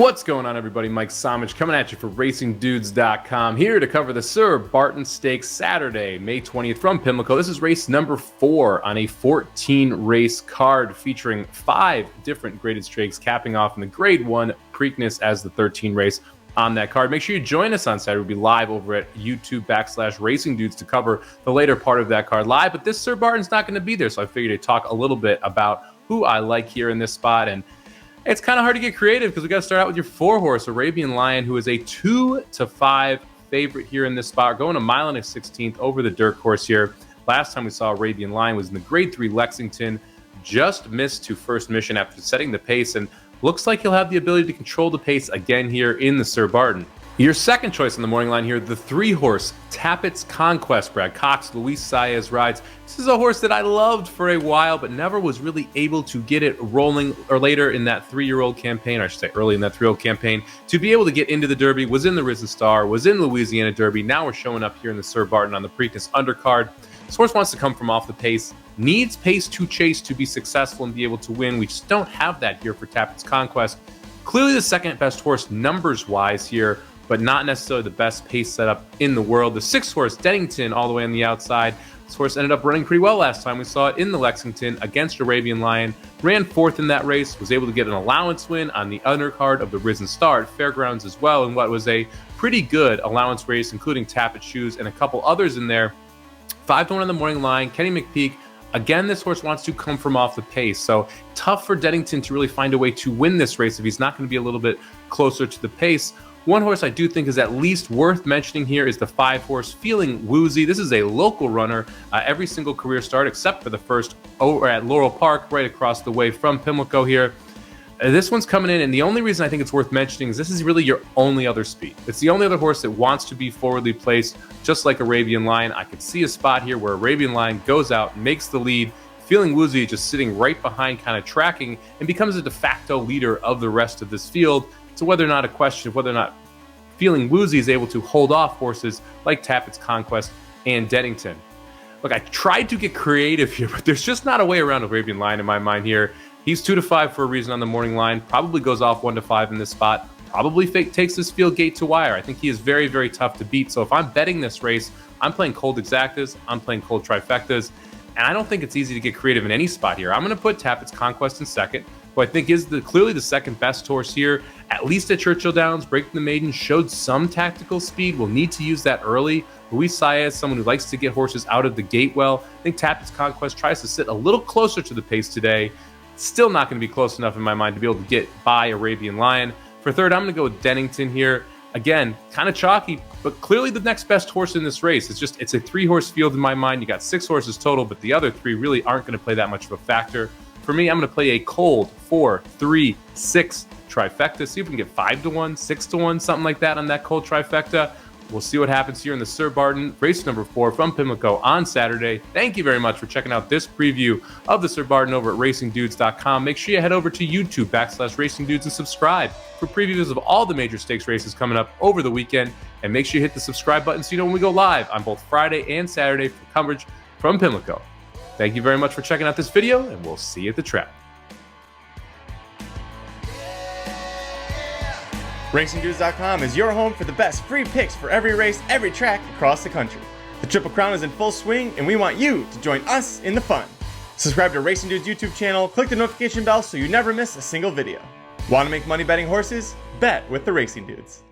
What's going on, everybody? Mike Somich coming at you for RacingDudes.com, here to cover the Sir Barton Stakes Saturday, May 20th from Pimlico. This is race number 4 on a 14-race card featuring 5 different graded stakes, capping off in the Grade 1 Preakness as the 13th race on that card. Make sure you join us on Saturday. We'll be live over at YouTube/RacingDudes to cover the later part of that card live, but this Sir Barton's not going to be there, so I figured I'd talk a little bit about who I like here in this spot. And it's kind of hard to get creative because we got to start out with your 4-horse Arabian Lion, who is a 2-5 favorite here in this spot. Going a mile and a 16th over the dirt course here. Last time we saw Arabian Lion was in the Grade 3 Lexington. Just missed to first mission after setting the pace, and looks like he'll have the ability to control the pace again here in the Sir Barton. Your second choice on the morning line here, the 3-horse Tappett's Conquest. Brad Cox, Luis Saez rides. This is a horse that I loved for a while, but never was really able to get it rolling, or later in that 3-year-old campaign, or I should say early in that 3-year-old campaign, to be able to get into the Derby. Was in the Risen Star, was in Louisiana Derby. Now we're showing up here in the Sir Barton on the Preakness undercard. This horse wants to come from off the pace, needs pace to chase to be successful and be able to win. We just don't have that here for Tappett's Conquest. Clearly the second best horse numbers-wise here, but not necessarily the best pace setup in the world. The 6-horse Dennington all the way on the outside. This horse ended up running pretty well last time. We saw it in the Lexington against Arabian Lion. Ran 4th in that race, was able to get an allowance win on the undercard of the Risen Star at Fairgrounds as well, in what was a pretty good allowance race, including Tappet Shoes and a couple others in there. 5-1 on the morning line, Kenny McPeak. Again, this horse wants to come from off the pace, so tough for Dennington to really find a way to win this race if he's not going to be a little bit closer to the pace. One horse I do think is at least worth mentioning here is the 5-horse Feeling Woozy. This is a local runner, every single career start except for the first over at Laurel Park, right across the way from Pimlico here. This one's coming in, and the only reason I think it's worth mentioning is this is really your only other speed. It's the only other horse that wants to be forwardly placed, just like Arabian Lion. I could see a spot here where Arabian Lion goes out, makes the lead, Feeling Woozy just sitting right behind, kind of tracking, and becomes a de facto leader of the rest of this field. So whether or not a question of whether or not Feeling Woozy is able to hold off horses like Tappett's Conquest and Dennington. Look, I tried to get creative here, but there's just not a way around Arabian Lion in my mind here. He's 2-5 for a reason on the morning line. Probably goes off 1-5 in this spot. Probably takes this field gate to wire. I think he is very, very tough to beat. So if I'm betting this race, I'm playing cold exactas. I'm playing cold trifectas. And I don't think it's easy to get creative in any spot here. I'm going to put Tappett's Conquest in second, who I think is clearly the second best horse here, at least at Churchill Downs. Breaking the Maiden showed some tactical speed. We'll need to use that early. Luis Saez, someone who likes to get horses out of the gate well. I think Tappett's Conquest tries to sit a little closer to the pace today. Still not going to be close enough in my mind to be able to get by Arabian Lion. For third, I'm going to go with Dennington here. Again, kind of chalky, but clearly the next best horse in this race. It's a 3-horse field in my mind. You got 6 horses total, but the other 3 really aren't going to play that much of a factor. For me, I'm going to play a cold 4-3-6 trifecta. See if we can get 5-1, 6-1, something like that on that cold trifecta. We'll see what happens here in the Sir Barton, race number 4 from Pimlico on Saturday. Thank you very much for checking out this preview of the Sir Barton over at RacingDudes.com. Make sure you head over to YouTube/RacingDudes and subscribe for previews of all the major stakes races coming up over the weekend. And make sure you hit the subscribe button so you know when we go live on both Friday and Saturday for coverage from Pimlico. Thank you very much for checking out this video, and we'll see you at the track. RacingDudes.com is your home for the best free picks for every race, every track across the country. The Triple Crown is in full swing, and we want you to join us in the fun. Subscribe to Racing Dudes YouTube channel, click the notification bell so you never miss a single video. Want to make money betting horses? Bet with the Racing Dudes.